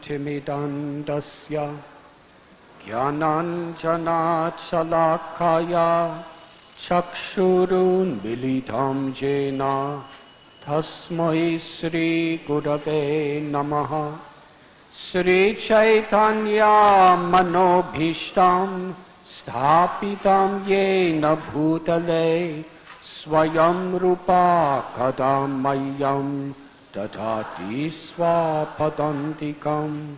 Antimidantasya Jnananjana Shalakaya Chakshurunmilitam jena tasmai Sri Gurave Namaha. Sri Chaitanya Manobhishtam Sthapitam Yena Bhutale Swayam Rupa Kadam Mayam Dadati Swapadantikam.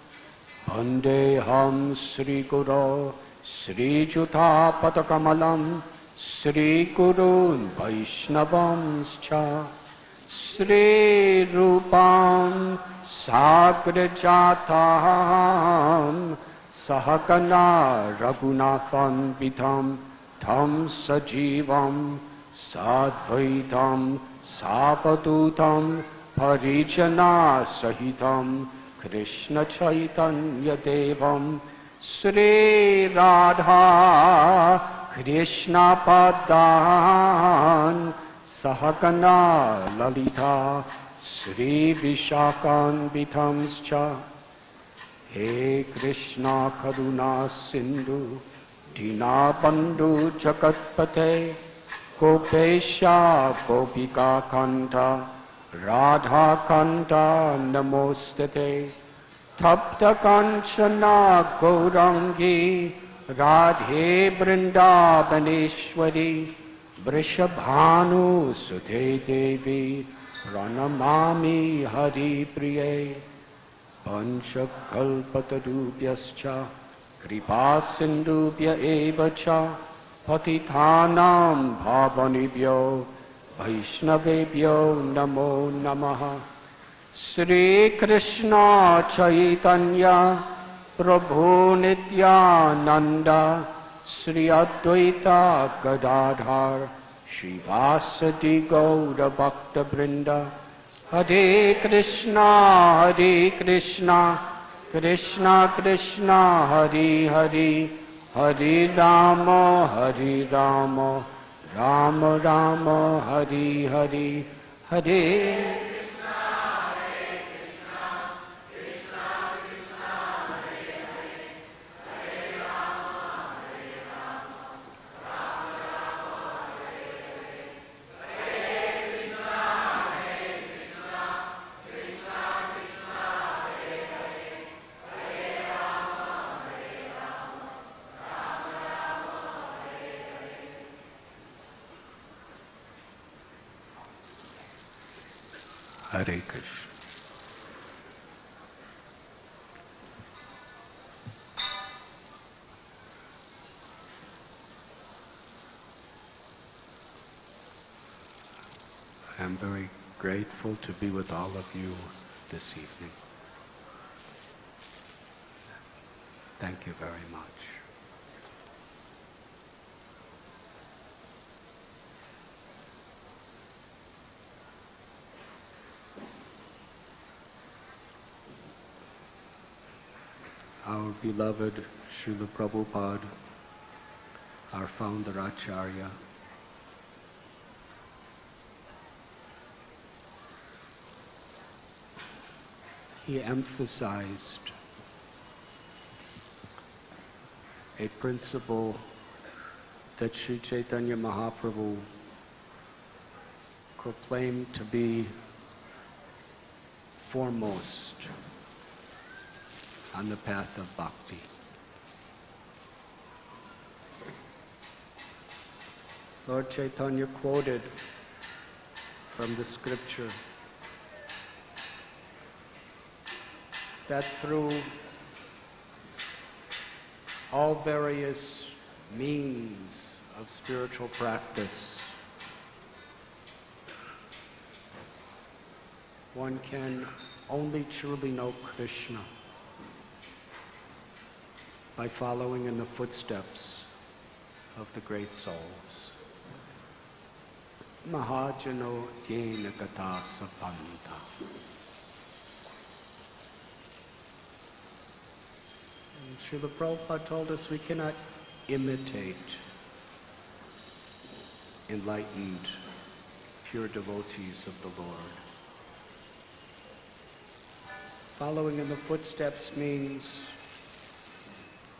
Vandeham Sri Guru Sri Juta Padakamalam Sri Gurun Vaishnavamscha Sri Rupam Sagrajatam Sahagana Raghunatham Vidam Tam Sajivam Sadvaitam Savadutam Parijana Sahitam Krishna Chaitanya Devam Sri Radha Krishna Padan Sahagana Lalita Sri Vishakan Vitamscha. He Krishna Karuna Sindhu Dina Bandhu Jagatpate Gopesha Gopika Kanta Radha Kanta Namostate. Tapta Kanchana Gaurangi Radhe Vrindavaneshwari Vrishabhanu Sudhe Devi Pranamami Hari Priye. Panchakalpatarubhyascha Kripa Sindhubhya Evacha Patithanam Bhavanibhyo Vaishnavebhyo Namo Namaha. Sri Krishna Chaitanya Prabhu Nityananda Sri Advaita Gadadhar Srivasadi Gaura Bhakta Brinda. Hare Krishna Krishna Krishna Hare Hare Hare Rama Rama Rama Hare Hare. Hare Hare Krishna. I am very grateful to be with all of you this evening. Thank you very much. Our beloved Srila Prabhupada, our founder Acharya, he emphasized a principle that Sri Chaitanya Mahaprabhu proclaimed to be foremost on the path of bhakti. Lord Chaitanya quoted from the scripture that through all various means of spiritual practice, one can only truly know Krishna by following in the footsteps of the great souls. Mahajano yena gata sapanta. And Srila Prabhupada told us we cannot imitate enlightened, pure devotees of the Lord. Following in the footsteps means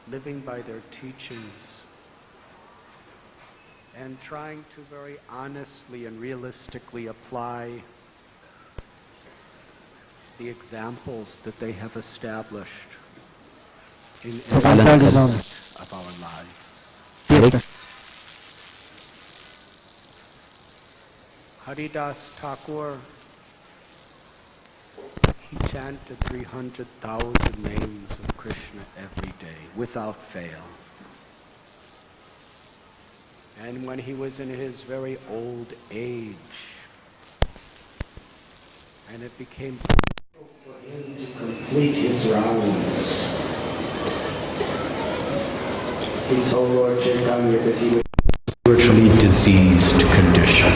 living by their teachings and trying to very honestly and realistically apply the examples that they have established in every aspect of our lives. Haridas Thakur, he chanted 300,000 names of Krishna every day, without fail. And when he was in his very old age, and it became difficult for him to complete his rounds, he told Lord Chaitanya that he was spiritually diseased condition.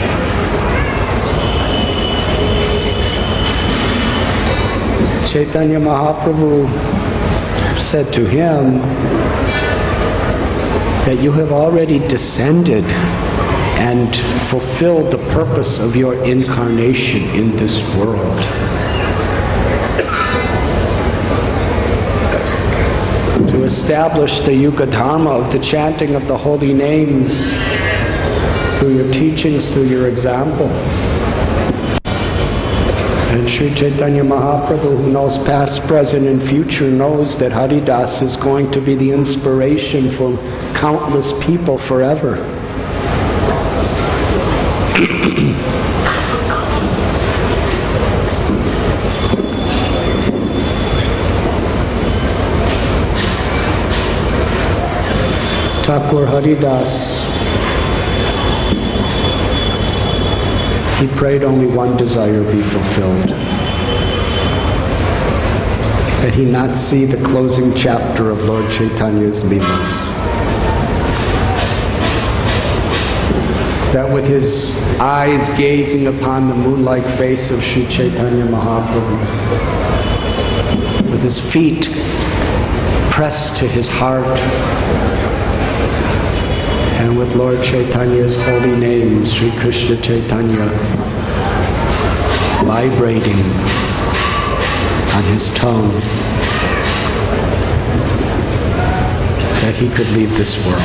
Chaitanya Mahaprabhu said to him that you have already descended and fulfilled the purpose of your incarnation in this world. To establish the Yuga Dharma of the chanting of the holy names through your teachings, through your example. And Sri Chaitanya Mahaprabhu, who knows past, present, and future, knows that Haridas is going to be the inspiration for countless people forever. Thakur Haridas, he prayed only one desire be fulfilled, that he not see the closing chapter of Lord Chaitanya's Leelas. That with his eyes gazing upon the moon-like face of Sri Chaitanya Mahaprabhu, with his feet pressed to his heart, and with Lord Chaitanya's holy name, Sri Krishna Chaitanya, vibrating on his tongue, that he could leave this world.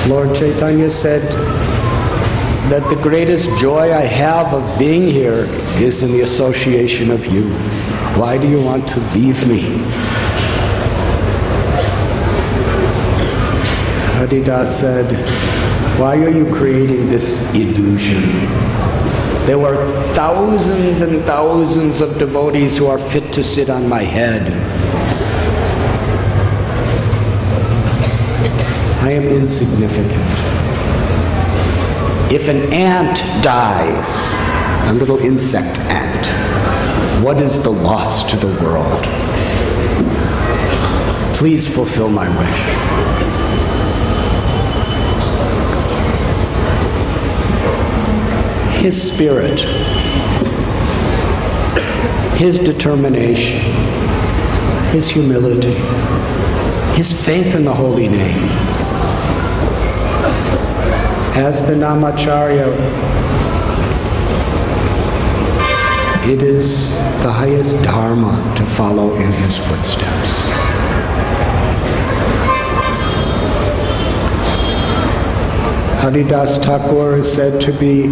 Lord Chaitanya said that the greatest joy I have of being here is in the association of you. Why do you want to leave me? Haridas said, why are you creating this illusion? There were thousands and thousands of devotees who are fit to sit on my head. I am insignificant. If an ant dies, a little insect ant, what is the loss to the world? Please fulfill my wish. His spirit, his determination, his humility, his faith in the holy name. As the Namacharya, it is the highest dharma to follow in his footsteps. Haridas Thakur is said to be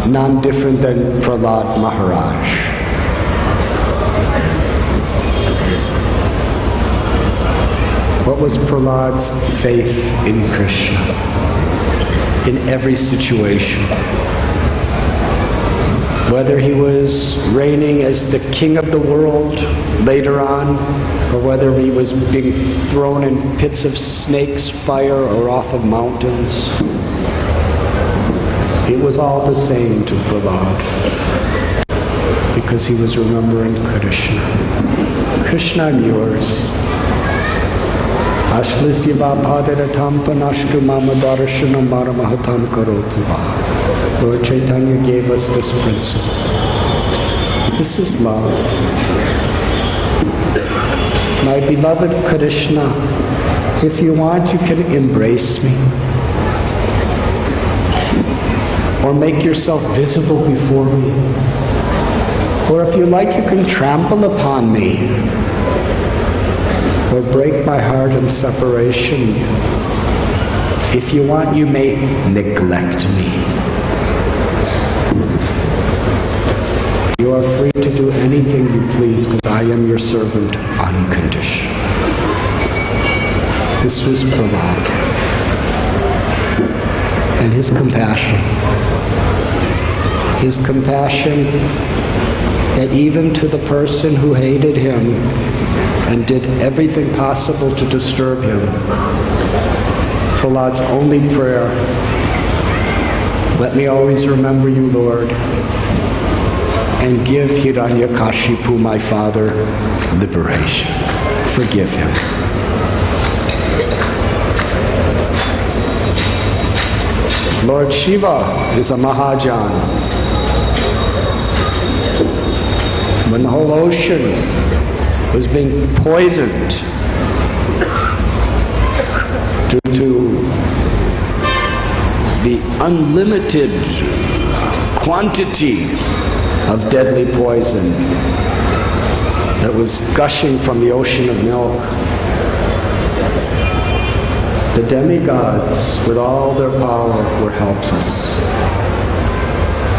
none different than Prahlad Maharaj. What was Prahlad's faith in Krishna? In every situation. Whether he was reigning as the king of the world later on, or whether he was being thrown in pits of snakes' fire or off of mountains, it was all the same to Prahlad, because he was remembering Krishna. Krishna, I'm yours. Ashlisya bhadaratam panashtu mamadarshanam maramahatam karotu va. Lord Chaitanya gave us this principle. This is love. My beloved Krishna, if you want, you can embrace me. Or make yourself visible before me. Or if you like, you can trample upon me. or break my heart in separation. If you want, you may neglect me. You are free to do anything you please, because I am your servant unconditioned. This was Prabhupada. And his compassion. His compassion that even to the person who hated him and did everything possible to disturb him, Prahlad's only prayer, let me always remember you, Lord, and give Hiranyakashipu, my father, liberation. Forgive him. Lord Shiva is a Mahajan. When the whole ocean was being poisoned due to the unlimited quantity of deadly poison that was gushing from the ocean of milk, the demigods, with all their power, were helpless.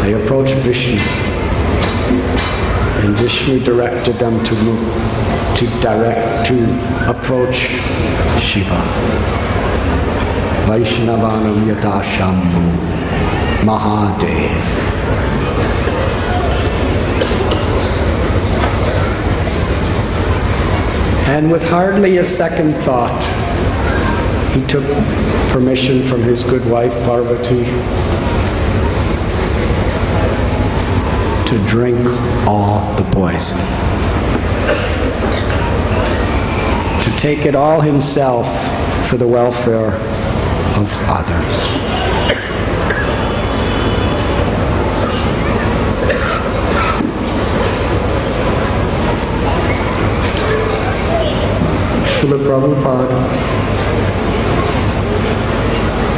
They approached Vishnu, and Vishnu directed them to approach Shiva. Vaishnavanam yata Shambhu Mahadev. And with hardly a second thought, he took permission from his good wife Parvati to drink all the poison, to take it all himself for the welfare of others. Srila Prabhupada,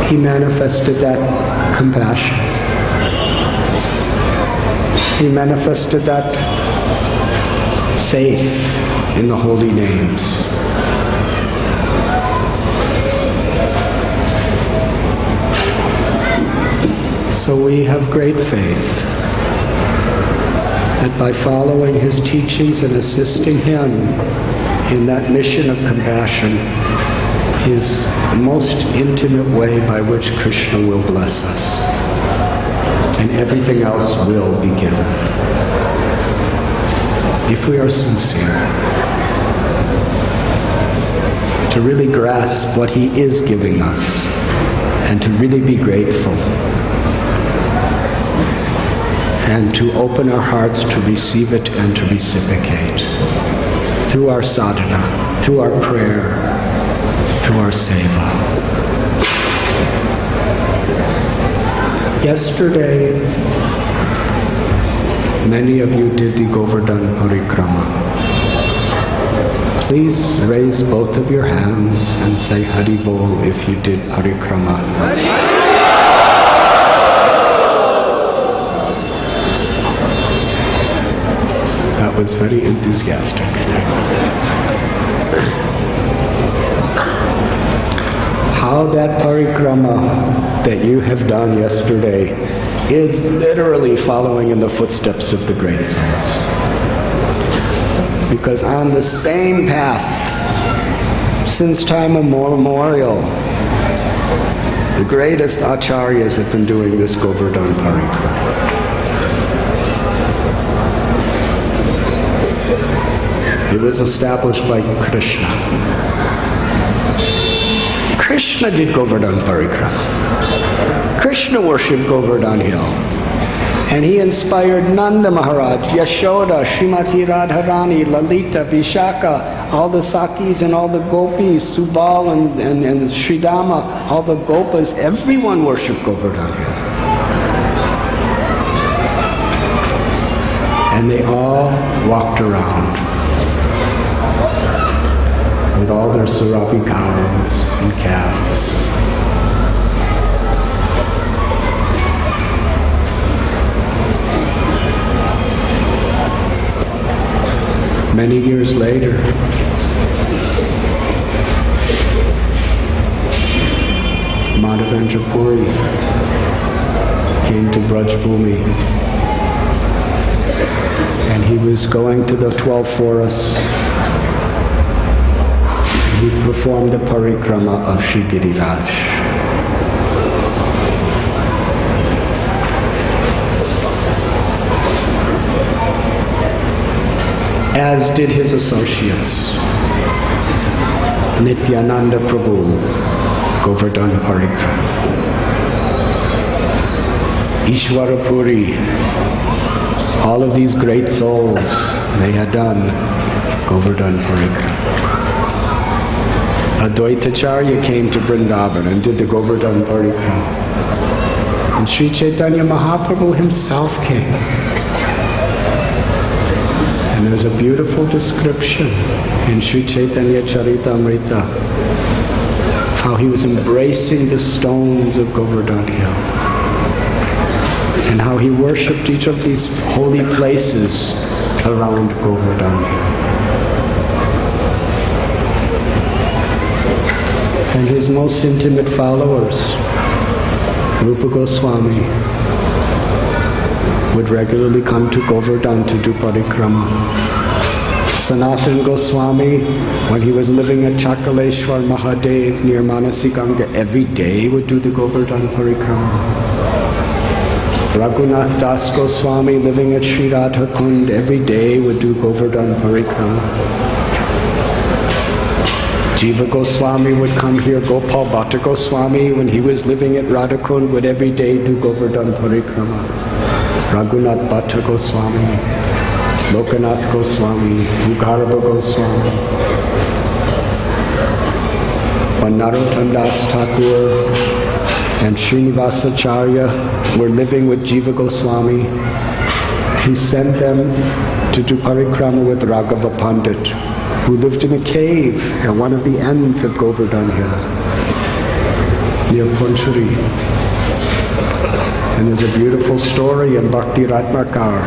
he manifested that compassion. He manifested that faith in the holy names. So we have great faith that by following his teachings and assisting him in that mission of compassion, his most intimate way by which Krishna will bless us. And everything else will be given. If we are sincere to really grasp what he is giving us and to really be grateful and to open our hearts to receive it and to reciprocate through our sadhana, through our prayer, through our seva. Yesterday, many of you did the Govardhan Parikrama. Please raise both of your hands and say Hari Bol if you did Parikrama. That was very enthusiastic. How that parikrama that you have done yesterday is literally following in the footsteps of the great souls. Because on the same path, since time immemorial, the greatest acharyas have been doing this Govardhan parikrama. It was established by Krishna. Krishna did Govardhan Parikrama. Krishna worshipped Govardhan Hill. And he inspired Nanda Maharaj, Yashoda, Srimati Radharani, Lalita, Vishaka, all the Sakis and all the Gopis, Subal and Sridama, all the Gopas, everyone worshipped Govardhan Hill. And they all walked around with all their sarabi cows and calves. Many years later, Mahavendra Puri came to Braj Bhumi. And he was going to the 12 forests. He performed the parikrama of Shri Giriraj. As did his associates. Nityananda Prabhu, Govardhan Parikrama. Ishwara Puri, all of these great souls, they had done Govardhan Parikrama. Advaitacharya came to Vrindavan and did the Govardhan Parikrama. And Sri Chaitanya Mahaprabhu himself came. And there's a beautiful description in Sri Chaitanya Charitamrita of how he was embracing the stones of Govardhan Hill and how he worshipped each of these holy places around Govardhan Hill. And his most intimate followers, Rupa Goswami, would regularly come to Govardhan to do parikrama. Sanatana Goswami, when he was living at Chakaleshwar Mahadev near Manasik, every day would do the Govardhan parikrama. Raghunath Das Goswami, living at Sri Radha Kund, every day would do Govardhan parikrama. Jiva Goswami would come here. Gopal Bhatta Goswami, when he was living at Radha Kund, would every day do Govardhan parikrama. Raghunath Bhatta Goswami, Lokanath Goswami, Mukharaba Goswami, when Narottam Das Thakur and Srinivasacharya were living with Jiva Goswami, he sent them to do parikrama with Raghava Pandit, who lived in a cave at one of the ends of Govardhan Hill, near Ponchari. And there's a beautiful story in Bhakti Ratnakar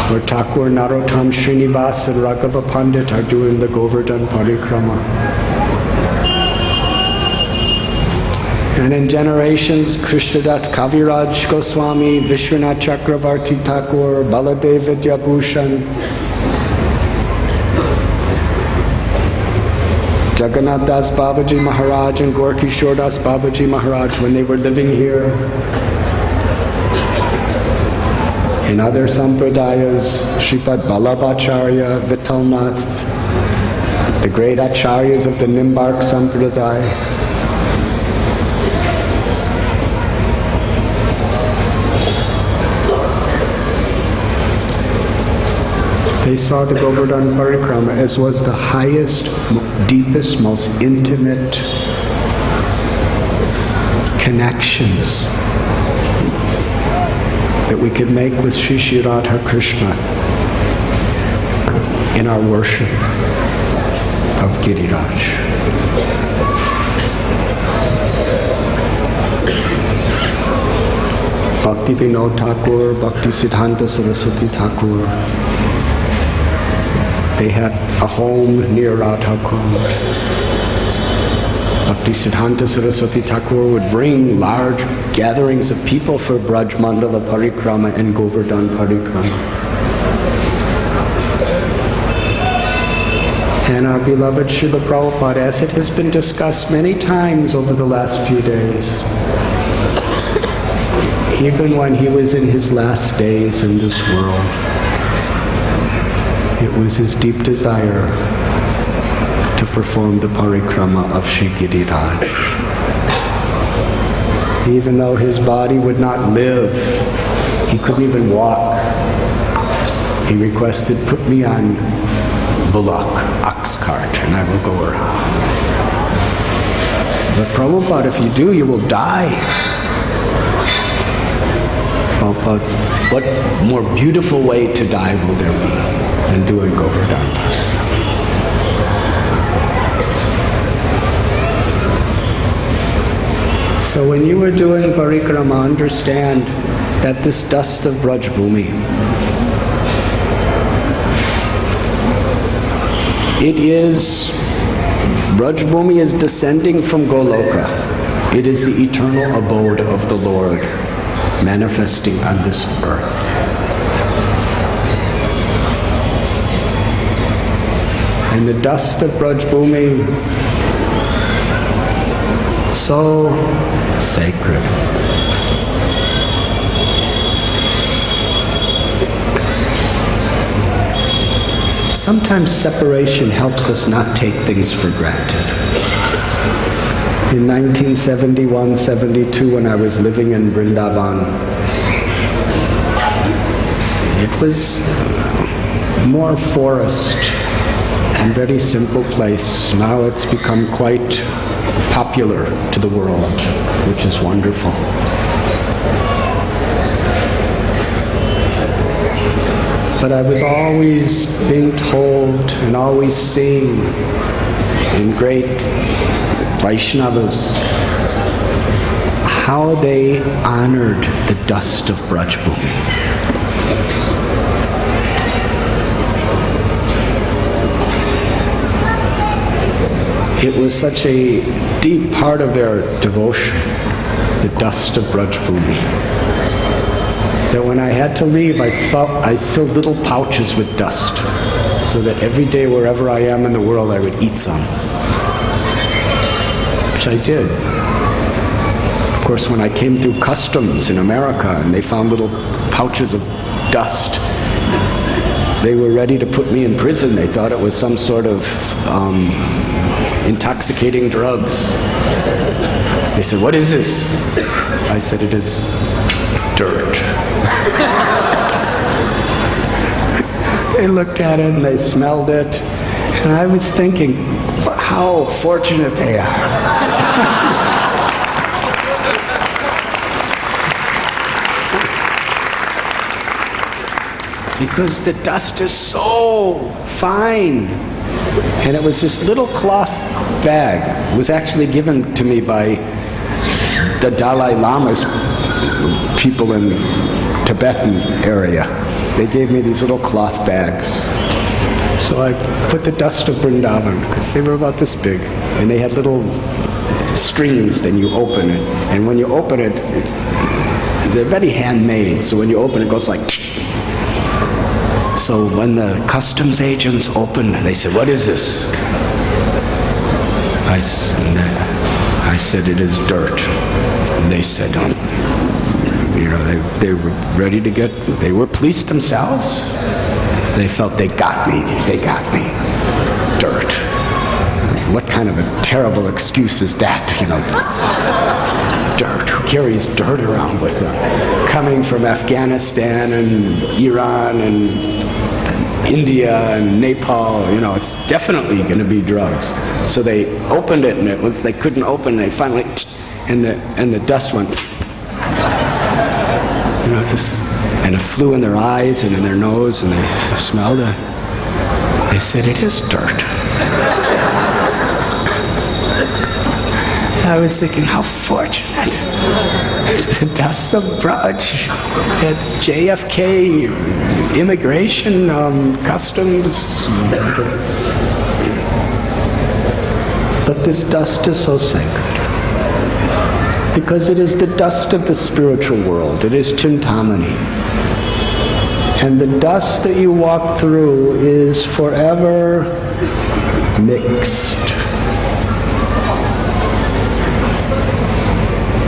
where Thakur, Narottam, Srinivas and Raghava Pandit are doing the Govardhan Parikrama. And in generations, Krishnadas Kaviraj Goswami, Vishwanath Chakravarti Thakur, Baladev Vidyabhushan, Jagannath Das Babaji Maharaj and Gorkishore Das Babaji Maharaj, when they were living here, in other sampradayas, Shripad Ballabhacharya, Vitalnath, the great acharyas of the embarked sampradaya, they saw the Govardhan Parikrama as was the highest, deepest, most intimate connections that we could make with Shri Shri Radha Krishna in our worship of Giriraj. Bhakti Vinod Thakur, Bhakti Siddhanta Saraswati Thakur, they had a home near Radha Kund. Bhakti Siddhanta Saraswati Thakur would bring large gatherings of people for Braj Mandala Parikrama and Govardhan Parikrama. And our beloved Srila Prabhupada, as it has been discussed many times over the last few days, even when he was in his last days in this world, it was his deep desire to perform the parikrama of Shri Giriraj. Even though his body would not live, he couldn't even walk, he requested, put me on bullock, ox cart, and I will go around. But Prabhupada, if you do, you will die. Prabhupada, what more beautiful way to die will there be than doing Govardhan? So when you are doing parikrama, understand that this dust of Braj Bhumi, Braj Bhumi is descending from Goloka. It is the eternal abode of the Lord manifesting on this earth. And the dust of Braj Bhumi, so sacred. Sometimes separation helps us not take things for granted. In 1971-72, when I was living in Vrindavan, it was more forest and very simple place. Now it's become quite popular to the world, which is wonderful. But I was always being told and always seeing in great Vaishnavas how they honored the dust of Braj Bhumi. It was such a deep part of their devotion, the dust of Braj Bhumi, that when I had to leave, I filled little pouches with dust, so that every day, wherever I am in the world, I would eat some. Which I did. Of course, when I came through customs in America and they found little pouches of dust, they were ready to put me in prison. They thought it was some sort of intoxicating drugs. They said, "What is this?" I said, "It is dirt." They looked at it and they smelled it, and I was thinking, how fortunate they are. Because the dust is so fine. And it was this little cloth bag. It was actually given to me by the Dalai Lama's people in Tibetan area. They gave me these little cloth bags. So I put the dust of Vrindavan, because they were about this big, and they had little strings, then you open it. And when you open it, they're very handmade, so when you open it, it goes like... So when the customs agents opened, they said, "What is this?" I said, "It is dirt." And they said, they were ready to get, they were police themselves. They felt they got me. Dirt. What kind of a terrible excuse is that, Dirt. Who carries dirt around with them? Coming from Afghanistan and Iran and India and Nepal, it's definitely going to be drugs. So they opened it, and they couldn't open it, they finally, and the dust went, and it flew in their eyes and in their nose, and they smelled it. They said, "It is dirt." I was thinking, how fortunate. The dust of Braj at JFK, immigration, customs. But this dust is so sacred, because it is the dust of the spiritual world. It is Chintamani. And the dust that you walk through is forever mixed.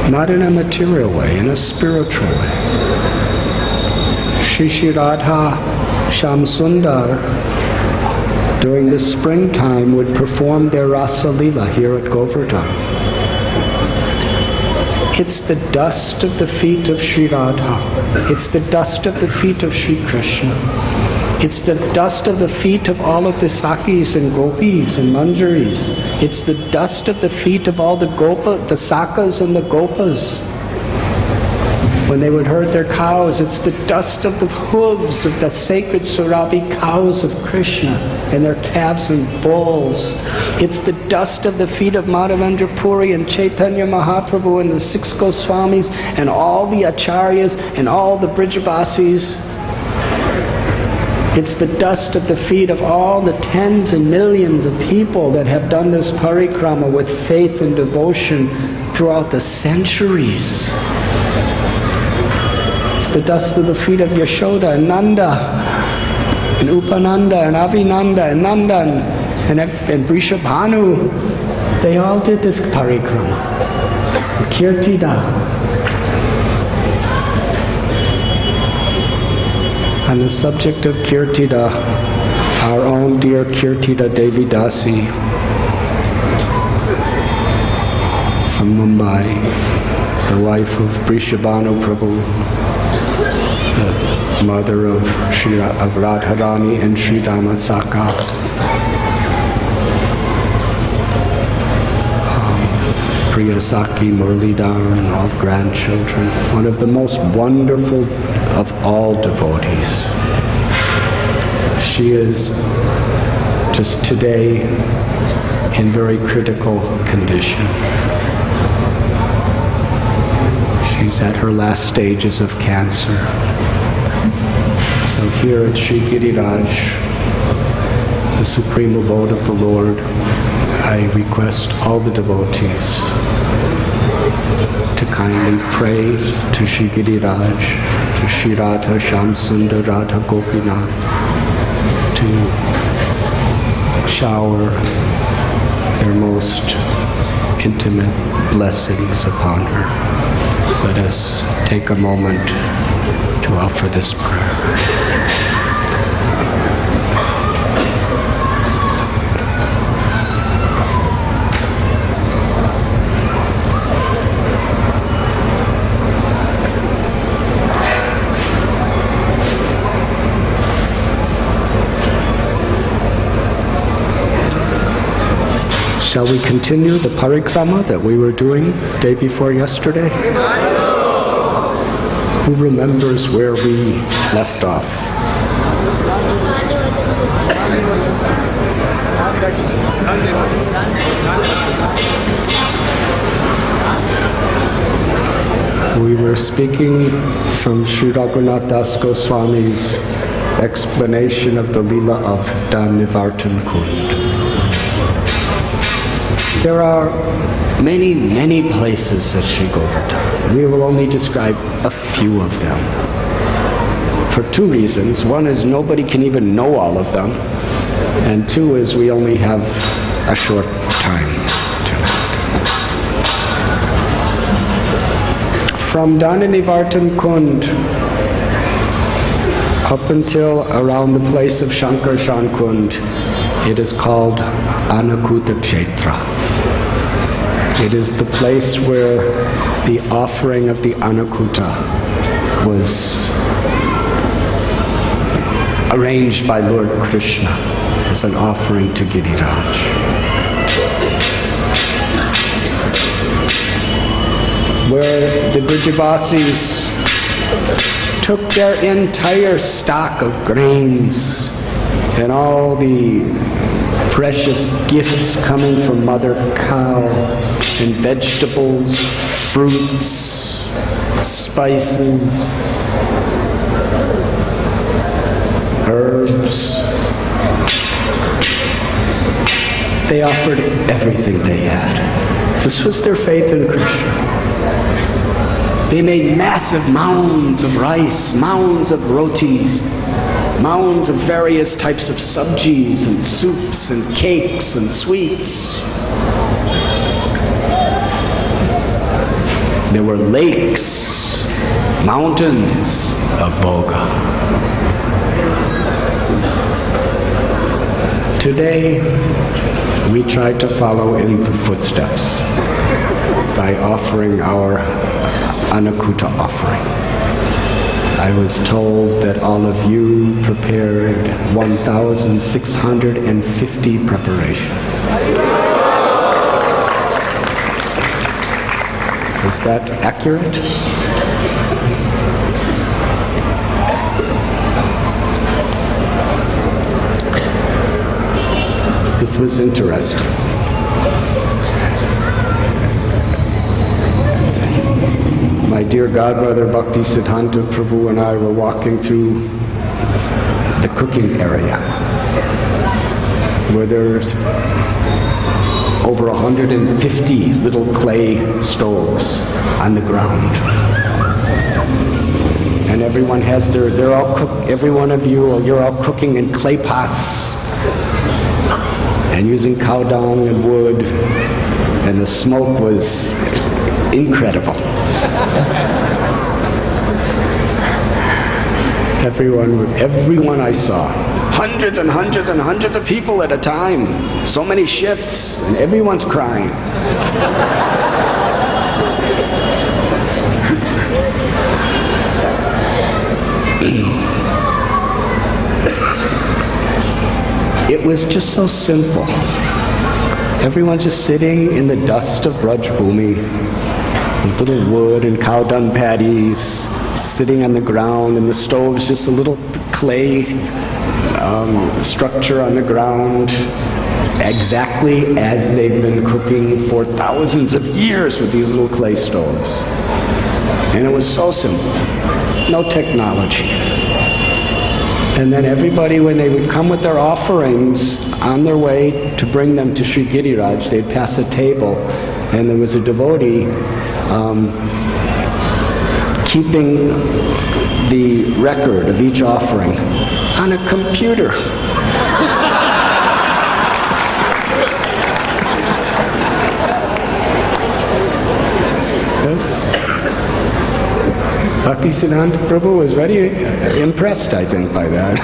Not in a material way, in a spiritual way. Shri Radha Shamsundar, during the springtime, would perform their Rasa Leela here at Govardhan. It's the dust of the feet of Sri Radha. It's the dust of the feet of Sri Krishna. It's the dust of the feet of all of the Sakis and Gopis and Manjaris. It's the dust of the feet of all the Sakas and the Gopas. When they would herd their cows, it's the dust of the hooves of the sacred Surabi cows of Krishna and their calves and bulls. It's the dust of the feet of Madhavendra Puri and Chaitanya Mahaprabhu and the 6 Goswamis and all the Acharyas and all the Brijabasis. It's the dust of the feet of all the tens and millions of people that have done this parikrama with faith and devotion throughout the centuries. It's the dust of the feet of Yashoda and Nanda, and Upananda, and Avinanda, and Nandan, and Vrishabhanu. They all did this parikrama. Kirtida. On the subject of Kirtida, our own dear Kirtida Devi Dasi from Mumbai, the wife of Vrishabhanu Prabhu, the mother of Radharani and Sri Damasaka, Priyasaki, Murlidhar, and all grandchildren. One of the most wonderful of all devotees. She is just today in very critical condition. She's at her last stages of cancer. So here at Sri Giriraj, the supreme abode of the Lord, I request all the devotees to kindly pray to Sri Giriraj, to Sri Radha Shamsundar Radha Gopinath, to shower their most intimate blessings upon her. Let us take a moment to offer this prayer. Shall we continue the parikrama that we were doing the day before yesterday? Who remembers where we left off? We were speaking from Sri Raghunath Das Goswami's explanation of the Leela of Danivartan Kund. There are many, many places at Sri Govardhan. We will only describe a few of them. For two reasons. One is nobody can even know all of them. And two is we only have a short time tonight. From Danivartan Kund up until around the place of Shankarshan Kund, it is called Anakuta Kshetra. It is the place where the offering of the Anakuta was arranged by Lord Krishna as an offering to Giriraj. Where the Brijabasis took their entire stock of grains and all the precious gifts coming from Mother Cow, and vegetables, fruits, spices, herbs. They offered everything they had. This was their faith in Krishna. They made massive mounds of rice, mounds of rotis, mounds of various types of sabjis and soups and cakes and sweets. There were lakes, mountains of bhoga. Today, we try to follow in the footsteps by offering our Anakuta offering. I was told that all of you prepared 1,650 preparations. Is that accurate? It was interesting. My dear godbrother Bhakti Siddhanta Prabhu and I were walking through the cooking area where there's over 150 little clay stoves on the ground. And everyone has they're all cooked, every one of you're all cooking in clay pots and using cow dung and wood, and the smoke was incredible. Everyone I saw, hundreds and hundreds and hundreds of people at a time, so many shifts, and everyone's crying. It was just so simple. Everyone just sitting in the dust of Braj Bhumi, with little wood and cow dung patties, sitting on the ground, and the stove's just a little clay structure on the ground, exactly as they've been cooking for thousands of years with these little clay stoves. And it was so simple, no technology. And then everybody, when they would come with their offerings on their way to bring them to Sri Giriraj, they'd pass a table, and there was a devotee keeping the record of each offering on a computer. Yes. Bhaktisiddhanta Prabhu was very impressed, I think, by that.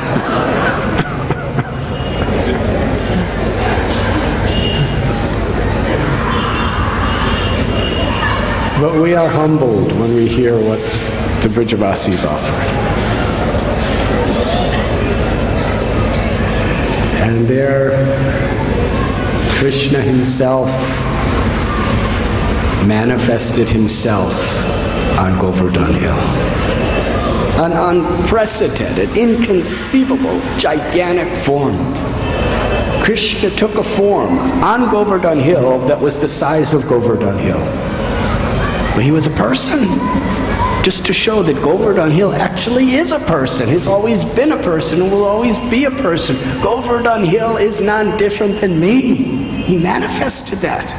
But we are humbled when we hear what the Brijavasis offered. And there, Krishna himself manifested himself on Govardhan Hill. An unprecedented, inconceivable, gigantic form. Krishna took a form on Govardhan Hill that was the size of Govardhan Hill. But he was a person, just to show that Govardhan Hill actually is a person. He's always been a person and will always be a person. Govardhan Hill is none different than me. He manifested that.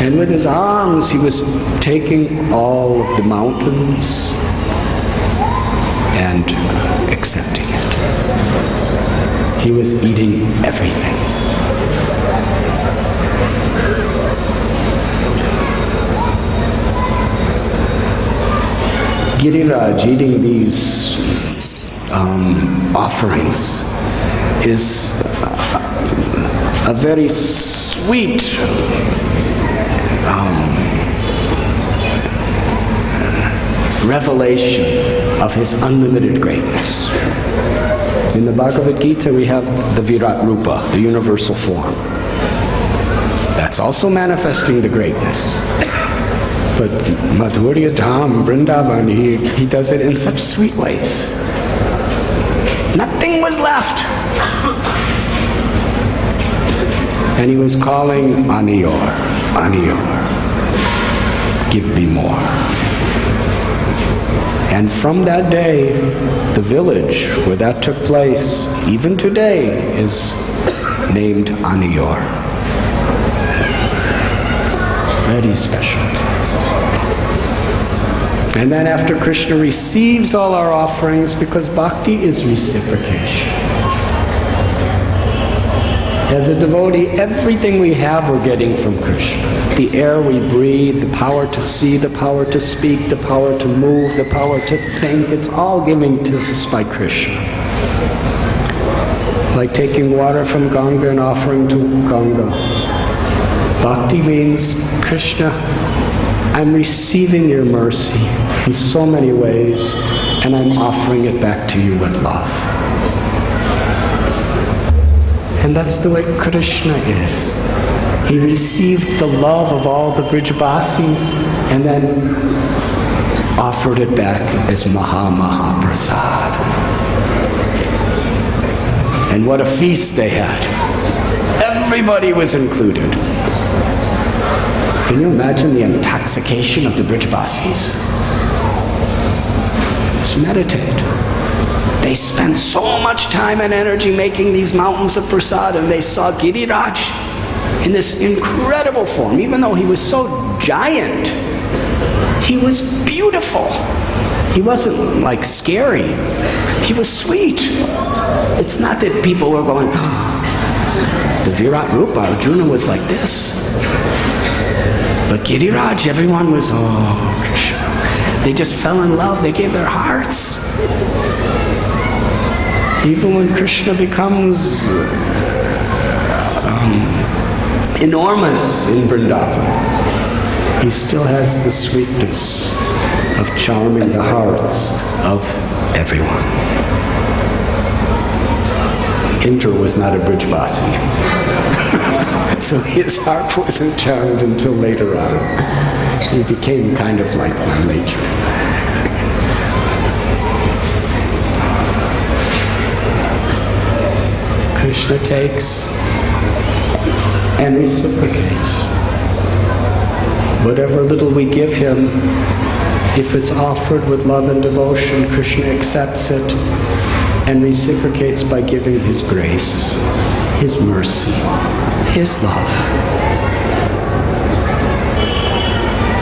And with his arms, he was taking all of the mountains and accepting it. He was eating everything. Giriraj eating these offerings is a very sweet revelation of his unlimited greatness. In the Bhagavad Gita, we have the Virat Rupa, the universal form. That's also manifesting the greatness. But Madhurya Dham, Vrindavan, he does it in such sweet ways. Nothing was left. And he was calling, Aniyor, Aniyor, give me more. And from that day, the village where that took place, even today, is named Aniyor. Very special place. And then after Krishna receives all our offerings, because bhakti is reciprocation. As a devotee, everything we have we're getting from Krishna. The air we breathe, the power to see, the power to speak, the power to move, the power to think, it's all given to us by Krishna. Like taking water from Ganga and offering to Ganga. Bhakti means, Krishna, I'm receiving your mercy in so many ways, and I'm offering it back to you with love. And that's the way Krishna is. He received the love of all the Brijavasis and then offered it back as Maha-Maha-Prasad. And what a feast they had. Everybody was included. Can you imagine the intoxication of the Brijavasis? Just meditate. They spent so much time and energy making these mountains of prasad, and they saw Giriraj in this incredible form. Even though he was so giant, he was beautiful. He wasn't like scary. He was sweet. It's not that people were going, the Virat Rupa, Arjuna was like this. But Giriraj, everyone was, oh, Krishna. They just fell in love. They gave their hearts. Even when Krishna becomes enormous in Vrindavan, he still has the sweetness of charming the hearts of everyone. Indra was not a Brijbasi, so his heart wasn't charmed until later on. He became kind of like one later. Krishna takes and reciprocates. Whatever little we give him, if it's offered with love and devotion, Krishna accepts it and reciprocates by giving his grace, his mercy, his love.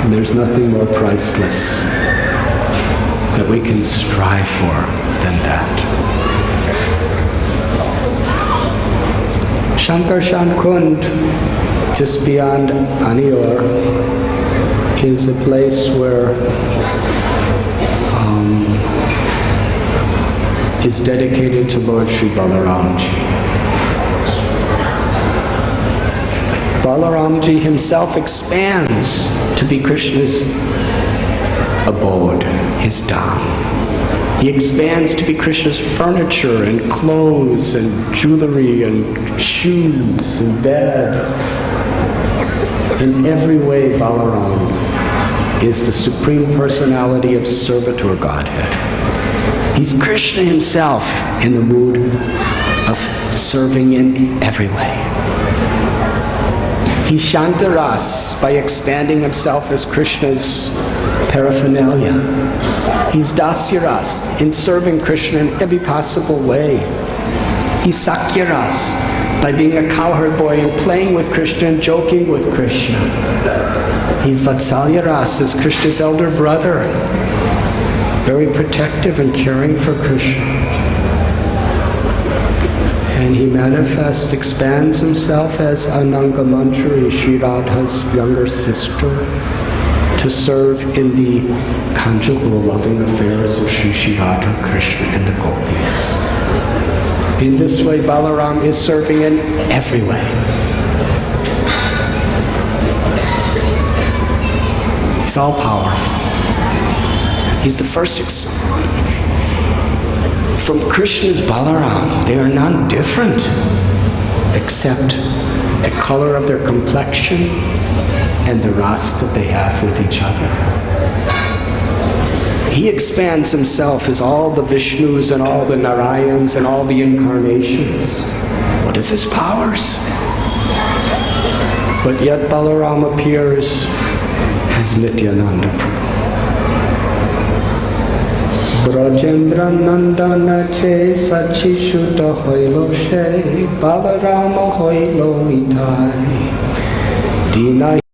And there's nothing more priceless that we can strive for than that. Shankarshan Kund, just beyond Anior, is a place where is dedicated to Lord Sri Balaramji. Balaramji himself expands to be Krishna's abode, his dham. He expands to be Krishna's furniture and clothes and jewelry and shoes and bed. In every way, Balaram is the Supreme Personality of Servitor Godhead. He's Krishna himself in the mood of serving in every way. He's Shantaras by expanding himself as Krishna's paraphernalia. He's Dasyaras in serving Krishna in every possible way. He's Sakyaras by being a cowherd boy and playing with Krishna and joking with Krishna. He's Vatsalyaras as Krishna's elder brother, very protective and caring for Krishna. And he manifests, expands himself as Ananga Manjari, Sri Radha's younger sister, to serve in the conjugal loving affairs of Sri Radha, Krishna, and the gopis. In this way, Balaram is serving in every way. He's all powerful. He's the first. From Krishna's Balaram, they are none different except the color of their complexion and the ras that they have with each other. He expands himself as all the Vishnus and all the Narayans and all the incarnations. What is his powers? But yet Balaram appears as Nityananda Prabhu. Brajendra Nandana che sachi shuta hoilo she Balarama hoilo nitai Dina